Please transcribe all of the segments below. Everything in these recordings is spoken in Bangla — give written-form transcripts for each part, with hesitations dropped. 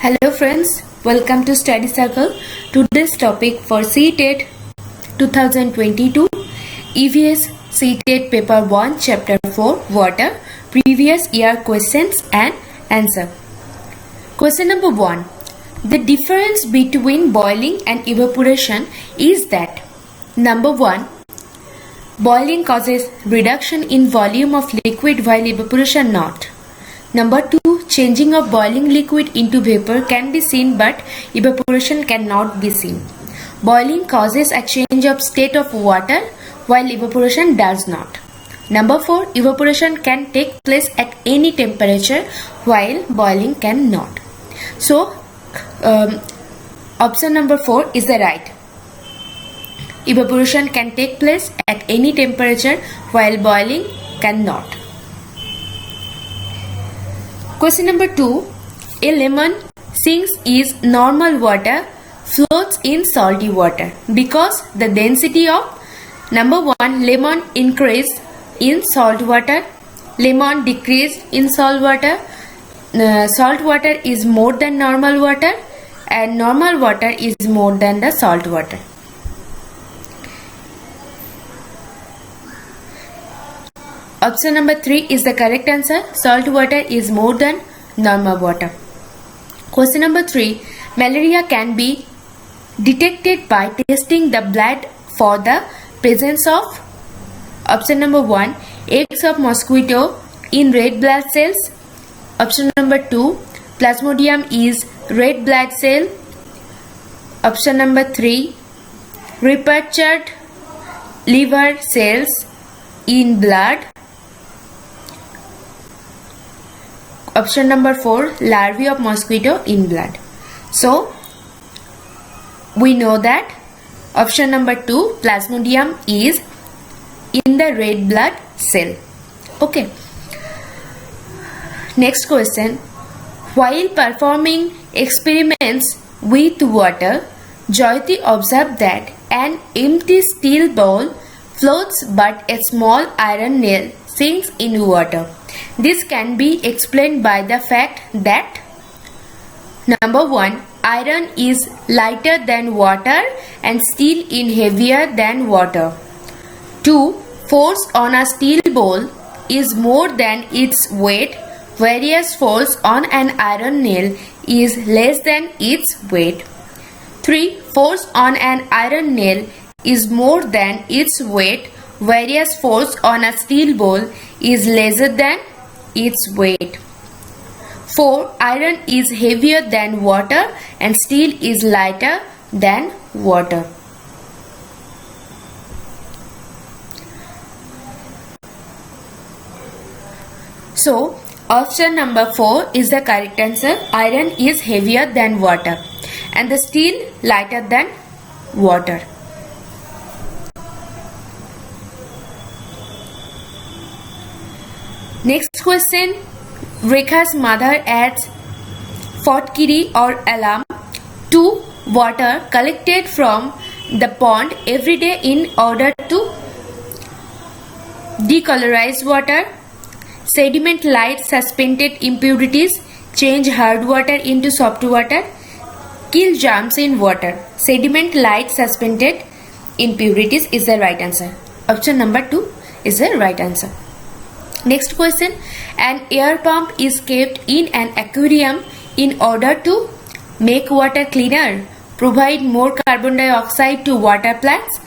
Hello friends, welcome to Study Circle. Today's topic for CTET 2022 EVS CTET Paper 1 Chapter 4 Water Previous Year Questions and Answer. Question number 1. The difference between boiling and evaporation is that number 1. Boiling causes reduction in volume of liquid while evaporation not. Number 2. Changing of boiling liquid into vapor can be seen but evaporation cannot be seen. Boiling causes a change of state of water while evaporation does not. Number 4. Evaporation can take place at any temperature while boiling cannot. So, option number 4 is the right. Evaporation can take place at any temperature while boiling cannot. Question number 2. A lemon sinks is normal water floats in salty water because the density of number 1. Lemon increased in salt water, lemon decreased in salt water. Salt water is more than normal water and normal water is more than the salt water. Option number 3 is the correct answer. Salt water is more than normal water. Question number 3. Malaria can be detected by testing the blood for the presence of option number 1. Eggs of mosquito in red blood cells. Option number 2. Plasmodium is red blood cell. Option number 3. Repurchased liver cells in blood. Option number 4. Larvae of mosquito in blood. So, we know that option number 2. Plasmodium is in the red blood cell. Okay. Next question. While performing experiments with water, Jyoti observed that an empty steel bowl floats but a small iron nail sinks in water. This can be explained by the fact that number 1. Iron is lighter than water and steel is heavier than water. 2. Force on a steel bowl is more than its weight, whereas force on an iron nail is less than its weight. 3. Force on an iron nail is more than its weight, whereas force on a steel bowl is lesser than its weight. 4. Iron is heavier than water and steel is lighter than water. So, option number 4 is the correct answer. Iron is heavier than water and the steel lighter than water. Next question. Rekha's mother adds fotkiri or alarm to water collected from the pond every day in order to decolorize water, sediment light suspended impurities, change hard water into soft water, kill germs in water. Sediment light suspended impurities is the right answer. Option number 2 is the right answer. Next question. An air pump is kept in an aquarium in order to make water cleaner, provide more carbon dioxide to water plants,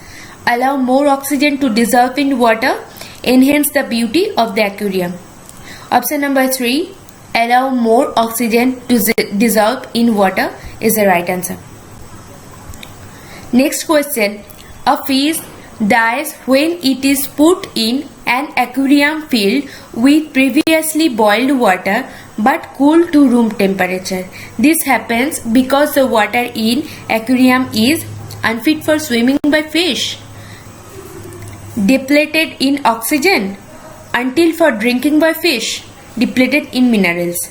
allow more oxygen to dissolve in water, enhance the beauty of the aquarium. Option number 3. Allow more oxygen to dissolve in water is the right answer. Next question. A fish dies when it is put in an aquarium filled with previously boiled water but cool to room temperature. This happens because the water in aquarium is unfit for swimming by fish, depleted in oxygen, until for drinking by fish, depleted in minerals.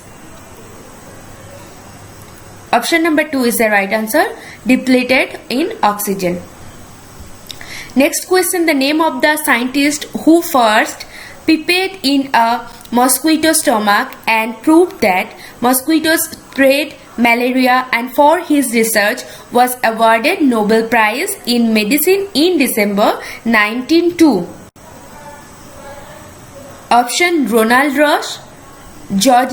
Option number 2 is the right answer. Depleted in oxygen. Next question. The name of the scientist who first pipetted in a mosquito stomach and proved that mosquitoes spread malaria, and for his research was awarded Nobel Prize in Medicine in December 1902? Option Ronald Roche, George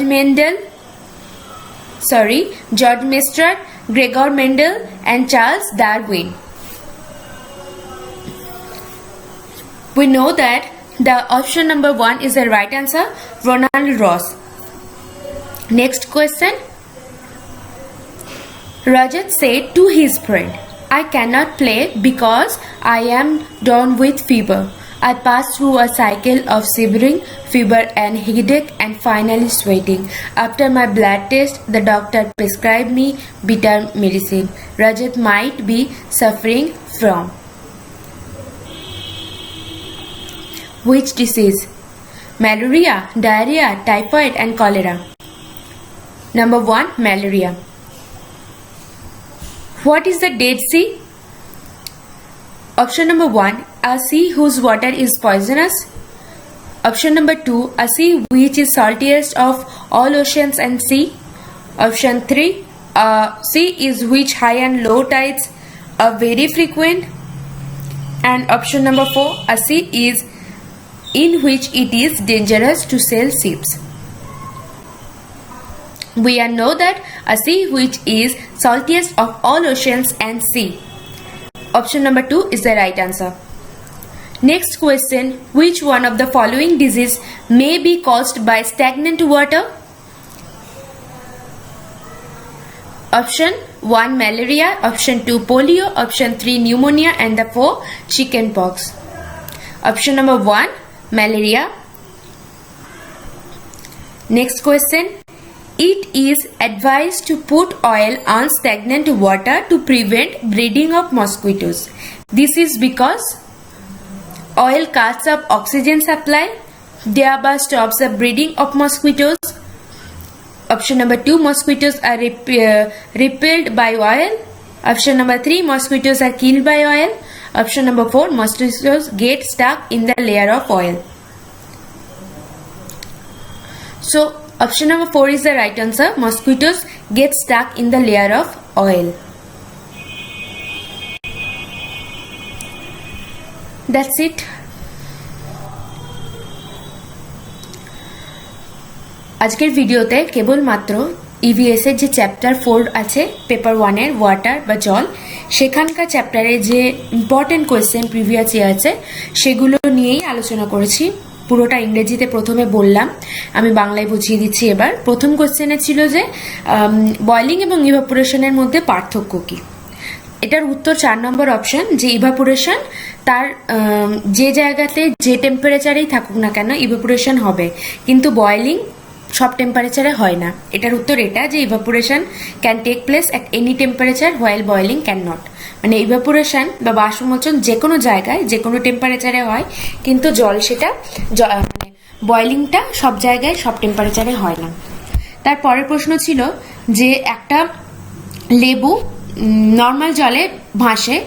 Mestrat, Gregor Mendel, and Charles Darwin. We know that the option number 1 is the right answer, Ronald Roche. Next question. Rajat said to his friend, I cannot play because I am down with fever. I passed through a cycle of shivering, fever and headache and finally sweating. After my blood test, the doctor prescribed me bitter medicine. Rajat might be suffering from which disease? Malaria, diarrhea, typhoid and cholera. Number 1, malaria. What is the Dead Sea? Option number 1, a sea whose water is poisonous. Option number 2, a sea which is saltiest of all oceans and sea. Option 3, a sea is which high and low tides are very frequent. And option number 4, a sea is in which it is dangerous to sail ships. We all know that a sea which is saltiest of all oceans and sea. Option number 2 is the right answer. Next question. Which one of the following disease may be caused by stagnant water? Option 1, malaria. Option 2, polio. Option 3, pneumonia. And the 4, chickenpox. Option number 1, malaria. Next question. It is advised to put oil on stagnant water to prevent breeding of mosquitoes. This is because oil cuts up oxygen supply, thereby stops the breeding of mosquitoes. Option number 2, mosquitoes are repelled by oil. Option number 3, mosquitoes are killed by oil. Option number 4, mosquitoes get stuck in the layer of oil. So option number 4 is the right answer. Mosquitoes get stuck in the layer of oil. That's it. আজকের ভিডিওতে কেবলমাত্র ইভিএস এর যে চ্যাপ্টার 4 আছে পেপার 1 এর ওয়াটার বা জল, সেখানকার চ্যাপ্টারে যে ইম্পর্টেন্ট কোয়েশ্চেন প্রিভিয়াস ইয়ার আছে সেগুলো নিয়েই আলোচনা করেছি। পুরোটা ইংরেজিতে প্রথমে বললাম, আমি বাংলায় বুঝিয়ে দিচ্ছি এবার। প্রথম কোয়েশ্চেনে ছিল যে বয়লিং এবং ইভাপোরেশনের মধ্যে পার্থক্য কি। এটার উত্তর 4 নম্বর অপশন, যে ইভাপোরেশন তার যে জায়গাতে যে টেম্পারেচারেই থাকুক না কেন ইভাপোরেশন হবে, কিন্তু বয়লিং সব টেম্পারেচারে হয় না। এটার উত্তর এটা, যে evaporation can take place at any temperature while boiling cannot. মানে ইভাপোরেশন বা বাষ্পমোচন যে কোনো জায়গায় যে কোনো টেম্পারেচারে হয়, কিন্তু জল সেটা মানে বয়লিংটা সব জায়গায় সব টেম্পারেচারে হয় না। তার পরের প্রশ্ন ছিল যে একটা লেবু নর্মাল জলে ভাসে,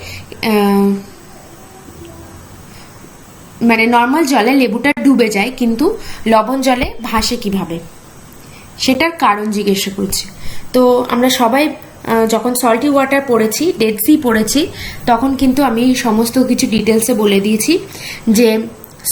মানে নর্মাল জলে লেবুটা ডুবে যায় কিন্তু লবণ জলে ভাসে কিভাবে, সেটার কারণ জিজ্ঞাসা করছে। তো আমরা সবাই যখন সল্টি ওয়াটার পড়েছি, ডেড সি পড়েছি, তখন কিন্তু আমি সমস্ত কিছু ডিটেলসে বলে দিয়েছি যে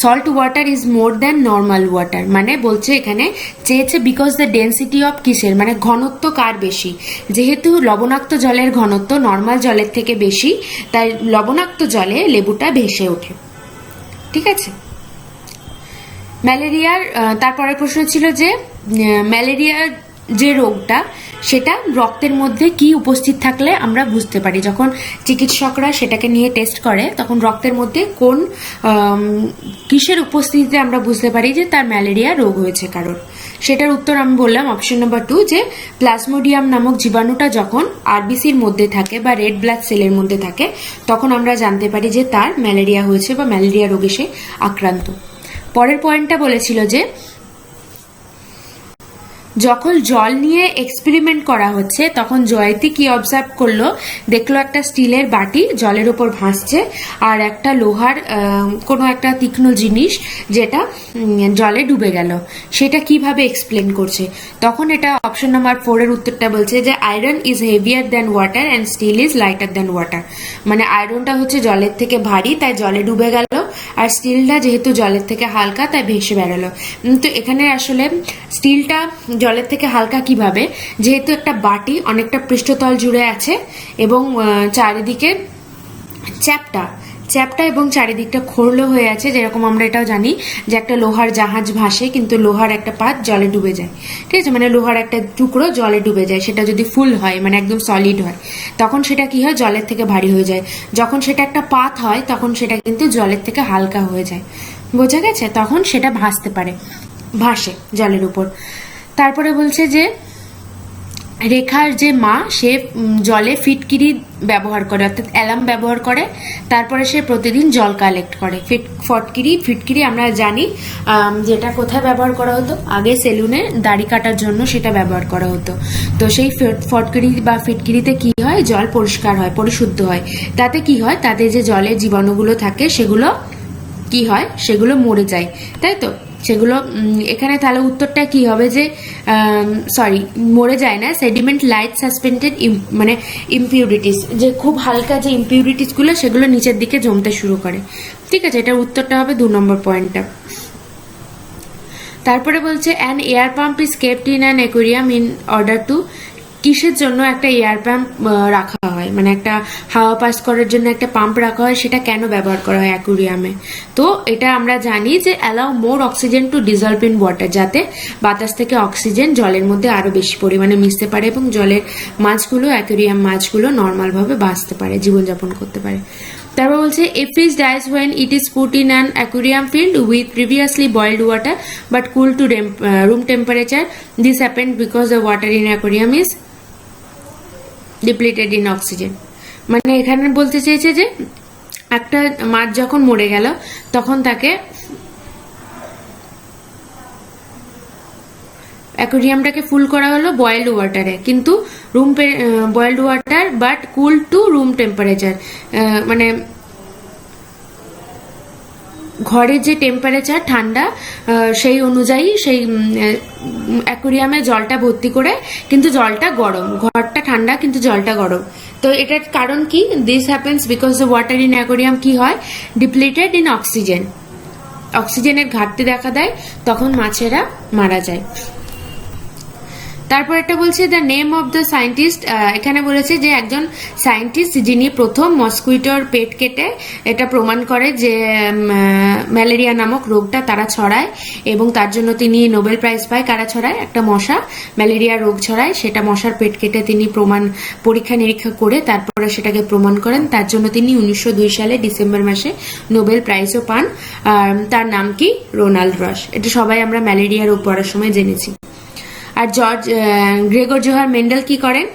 salt water is more than normal water. মানে বলছে এখানে চেয়েছে বিকজ দ্য ডেন্সিটি অফ কিসের, মানে ঘনত্ব কার বেশি। যেহেতু লবণাক্ত জলের ঘনত্ব নর্মাল জলের থেকে বেশি, তাই লবণাক্ত জলে লেবুটা ভেসে ওঠে। ঠিক আছে। ম্যালেরিয়ার তারপরের প্রশ্ন ছিল যে ম্যালেরিয়ার যে রোগটা সেটা রক্তের মধ্যে কি উপস্থিত থাকলে আমরা বুঝতে পারি। যখন চিকিৎসকরা সেটাকে নিয়ে টেস্ট করে তখন রক্তের মধ্যে কোন কিসের উপস্থিতিতে আমরা বুঝতে পারি যে তার ম্যালেরিয়া রোগ হয়েছে কারোর। সেটার উত্তর আমি বললাম অপশন নাম্বার 2, যে প্লাজমোডিয়াম নামক জীবাণুটা যখন আরবিসির মধ্যে থাকে বা রেড ব্লাড সেলের মধ্যে থাকে তখন আমরা জানতে পারি যে তার ম্যালেরিয়া হয়েছে বা ম্যালেরিয়া রোগে সে আক্রান্ত। পরের পয়েন্টটা বলেছিল যে যখন জল নিয়ে এক্সপেরিমেন্ট করা হচ্ছে তখন জয়তী কি অবজার্ভ করলো, দেখলো একটা স্টিলের বাটি জলের উপর ভাসছে আর একটা লোহার কোনো একটা তীক্ষ্ণ জিনিস যেটা জলে ডুবে গেল। সেটা কিভাবে এক্সপ্লেন করছে? তখন এটা অপশন নাম্বার 4 এর উত্তরটা বলছে যে iron is heavier than water and steel is lighter than water. মানে আয়রনটা হচ্ছে জলের থেকে ভারী, তাই জলে ডুবে গেল, আর স্টিলটা যেহেতু জলের থেকে হালকা তাই ভেসে বেরোলো। তো এখানে আসলে স্টিলটা জলের থেকে হালকা কিভাবে, যেহেতু একটা বাটি অনেকটা পৃষ্ঠতল জুড়ে আছে এবং চারিদিকে চ্যাপ্টা এবং চারিদিকটা খোরলো হয়ে আছে, যেরকম আমরা এটাও জানি যে একটা লোহার জাহাজ ভাসে কিন্তু লোহার একটা পাত জলে ডুবে যায়, ঠিক আছে, মানে লোহার একটা টুকরো জলে ডুবে যায়। সেটা যদি ফুল হয় মানে একদম সলিড হয় তখন সেটা কি হয়, জলের থেকে ভারী হয়ে যায়। যখন সেটা একটা পাত হয় তখন সেটা কিন্তু জলের থেকে হালকা হয়ে যায়, বোঝা গেছে? তখন সেটা ভাসে জলের উপর। তারপরে বলছে যে রেখার যে মা সে জলে ফিটকিরি ব্যবহার করে, অর্থাৎ অ্যালার্ম ব্যবহার করে, তারপরে সে প্রতিদিন জল কালেক্ট করে। ফিটকিরি আমরা জানি যেটা কোথায় ব্যবহার করা হতো, আগে সেলুনে দাড়ি কাটার জন্য সেটা ব্যবহার করা হতো। তো সেই ফটকিরি বা ফিটকিরিতে কি হয়, জল পরিষ্কার হয়, পরিশুদ্ধ হয়। তাতে কি হয়, তাতে যে জলের জীবাণুগুলো থাকে সেগুলো কি হয়, সেগুলো মরে যায়, তাই তো? সেগুলো এখানে তাহলে উত্তরটা কি হবে যে সরি, মরে যায় না, সেডিমেন্ট লাইট সাসপেন্ডেড মানে ইমপিউরিটিস, যে খুব হালকা যে ইমপিউরিটিস গুলো সেগুলো নিচের দিকে জমতে শুরু করে, ঠিক আছে? এটার উত্তরটা হবে 2 নম্বর পয়েন্টটা। তারপরে বলছে an air pump is kept in an aquarium in order to, কিসের জন্য একটা এয়ার পাম্প রাখা হয়, মানে একটা হাওয়া পাস করার জন্য একটা পাম্প রাখা হয়, সেটা কেন ব্যবহার করা হয় অ্যাকুরিয়ামে? তো এটা আমরা জানি যে allow more oxygen to dissolve in water, যাতে বাতাস থেকে অক্সিজেন জলের মধ্যে আরো বেশি পরিমাণে মিশতে পারে এবং জলের মাছগুলো, অ্যাকুরিয়াম মাছগুলো নর্মাল ভাবে বাঁচতে পারে, জীবনযাপন করতে পারে। তারপর বলছে a fish dies when it is put in an aquarium filled with previously boiled water but cooled to room temperature. This happened because the water in aquarium is depleted in oxygen. মানে এখানে বলতে চেয়েছে যে একটা মাছ যখন মরে গেল তখন তাকে অ্যাকোয়ারিয়ামটাকে ফুল করা হলো বয়েলড ওয়াটারে, কিন্তু boiled water but cool to room temperature, মানে ঘরের যে টেম্পারেচার ঠান্ডা সেই অনুযায়ী সেই অ্যাকোয়ারিয়ামে জলটা ভর্তি করে, কিন্তু জলটা গরম, ঘরটা ঠান্ডা কিন্তু জলটা গরম। তো এটার কারণ কি? This happens because the water in aquarium কি হয়, ডিপ্লিটেড ইন অক্সিজেন, অক্সিজেনের ঘাটতি দেখা দেয়, তখন মাছেরা মারা যায়। তারপর একটা বলছে the name of the scientist, এখানে বলেছে যে একজন সায়েন্টিস্ট যিনি প্রথম মসকুইটোর পেট কেটে এটা প্রমাণ করে যে ম্যালেরিয়া নামক রোগটা তারা ছড়ায় এবং তার জন্য তিনি নোবেল প্রাইজ পায়। কারা ছড়ায়? একটা মশা ম্যালেরিয়া রোগ ছড়ায়, সেটা মশার পেট কেটে তিনি পরীক্ষা নিরীক্ষা করে তারপরে সেটাকে প্রমাণ করেন, তার জন্য তিনি 1902 সালে ডিসেম্বর মাসে নোবেল প্রাইজও পান। তার নাম কি? রোনাল্ড রস। এটা সবাই আমরা ম্যালেরিয়া রোগ পড়ার সময় জেনেছি। আর গ্রেগর জোহার মেন্ডেল কি করেন?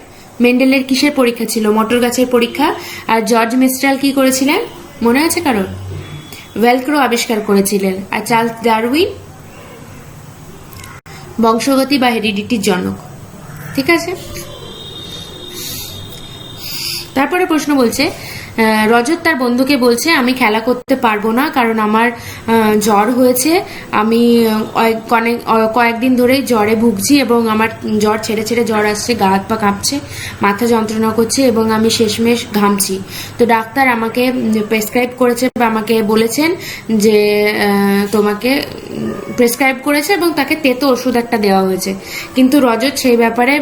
মেন্ডেলের কিসের পরীক্ষা ছিল? মটর গাছের পরীক্ষা। আর জর্জ মিস্ট্রাল কি করেছিলেন, মনে আছে কারোর? ভেলক্রো আবিষ্কার করেছিলেন। আর চার্লস ডারউইন বংশগতি বা হেরিডিটির জনক, ঠিক আছে? তারপরে প্রশ্ন বলছে রজত তার বন্ধুকে বলছে আমি খেলা করতে পারবো না কারণ আমার জ্বর হয়েছে, আমি কয়েকদিন ধরেই জ্বরে ভুগছি এবং আমার জ্বর ছেড়ে ছেড়ে জ্বর আসছে, গা হাত পা কাঁপছে, মাথা যন্ত্রণা করছে এবং আমি শেষমেশ ঘামছি। তো ডাক্তার আমাকে প্রেসক্রাইব করেছে বা আমাকে বলেছেন যে তোমাকে প্রেসক্রাইব করেছে এবং তাকে তেতো ওষুধ একটা দেওয়া হয়েছে। কিন্তু রজত সেই ব্যাপারে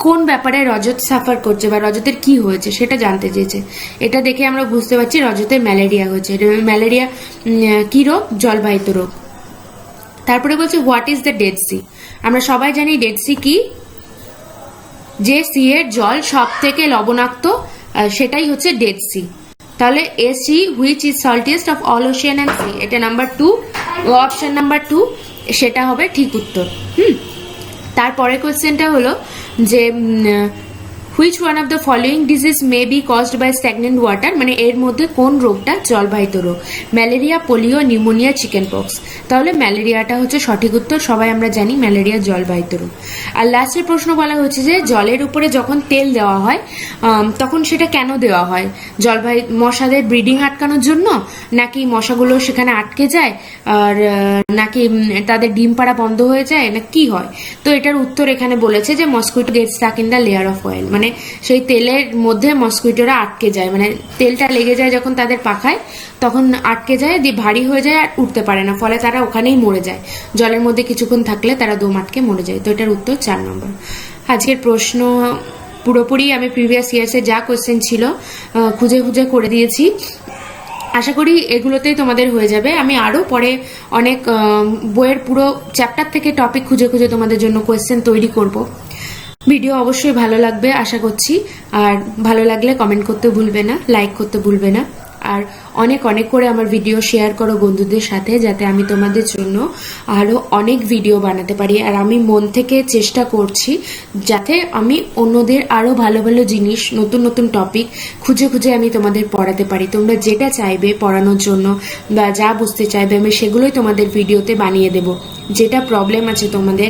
কোন ব্যাপারে রজত সাফার করছে বা রজতের কি হয়েছে সেটা জানতে চেয়েছে। এটা দেখে আমরা বুঝতে পারছি রজতের ম্যালেরিয়া হয়েছে। ম্যালেরিয়া কি রোগ? জলবাহিত রোগ। তারপরে বলছে what is the Dead Sea? আমরা সবাই জানি ডেড সি কি, যে সি এর জল সব থেকে লবণাক্ত সেটাই হচ্ছে ডেড সি। তাহলে a sea which is saltiest of all ocean and sea, এটা নাম্বার 2, অপশন নাম্বার 2 সেটা হবে ঠিক উত্তর। তারপরে কোশ্চেনটা হলো যে which one of the following disease may be caused by stagnant water, মানে এর মধ্যে কোন রোগটা জলবাহিত রোগ? Malaria, polio, pneumonia, chicken pox. তাহলে ম্যালেরিয়াটা হচ্ছে সঠিক উত্তর। সবাই আমরা জানি ম্যালেরিয়া জলবাহিত রোগ। আর লাস্টের প্রশ্ন বলা হচ্ছে যে জলের উপরে যখন তেল দেওয়া হয় তখন সেটা কেন দেওয়া হয়? মশাদের ব্রিডিং আটকানোর জন্য, নাকি মশাগুলো সেখানে আটকে যায়, আর নাকি তাদের ডিম পাড়া বন্ধ হয়ে যায়, না কি হয়? তো এটার উত্তর এখানে বলেছে যে mosquito get stuck in the layer of oil, মানে সেই তেলের মধ্যে মসকুইটোরা আটকে যায়, মানে তেলটা লেগে যায় যখন তাদের পাখায় তখন আটকে যায়, দিয়ে ভারী হয়ে যায় আর উঠতে পারে না, ফলে তারা ওখানেই মরে যায়। জলের মধ্যে কিছুক্ষণ থাকলে তারা দম আটকে মরে যায়। তো এটার উত্তর 4 নম্বর। আজকের প্রশ্ন পুরোপুরি আমি প্রিভিয়াস ইয়ার্সে যা কোয়েশ্চেন ছিল খুঁজে খুঁজে করে দিয়েছি। আশা করি এগুলোতেই তোমাদের হয়ে যাবে। আমি আরও পরে অনেক বইয়ের পুরো চ্যাপ্টার থেকে টপিক খুঁজে খুঁজে তোমাদের জন্য কোয়েশ্চেন তৈরি করব। ভিডিও অবশ্যই ভালো লাগবে আশা করছি। আর ভালো লাগলে কমেন্ট করতে ভুলবে না, লাইক করতে ভুলবে না, আর অনেক অনেক করে আমার ভিডিও শেয়ার করো বন্ধুদের সাথে, যাতে আমি তোমাদের জন্য আরও অনেক ভিডিও বানাতে পারি। আর আমি মন থেকে চেষ্টা করছি যাতে আমি অন্যদের আরও ভালো ভালো জিনিস, নতুন নতুন টপিক খুঁজে খুঁজে আমি তোমাদের পড়াতে পারি। তোমরা যেটা চাইবে পড়ানোর জন্য বা যা বুঝতে চাইবে আমি সেগুলোই তোমাদের ভিডিওতে বানিয়ে দেব। যেটা প্রবলেম আছে তোমাদের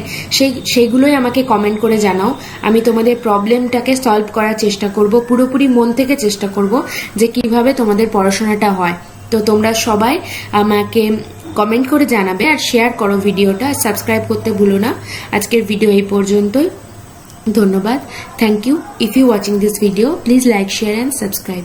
সেইগুলোই আমাকে কমেন্ট করে জানাও। আমি তোমাদের প্রবলেমটাকে সলভ করার চেষ্টা করব, পুরোপুরি মন থেকে চেষ্টা করব যে কিভাবে তোমাদের পড়াশোনাটা হয়। তো তোমরা সবাই আমাকে কমেন্ট করে জানাবে আর শেয়ার করো ভিডিওটা, সাবস্ক্রাইব করতে ভুলো না। আজকের ভিডিও এই পর্যন্তই। ধন্যবাদ। Thank you. If you watching this video, please like, share and subscribe.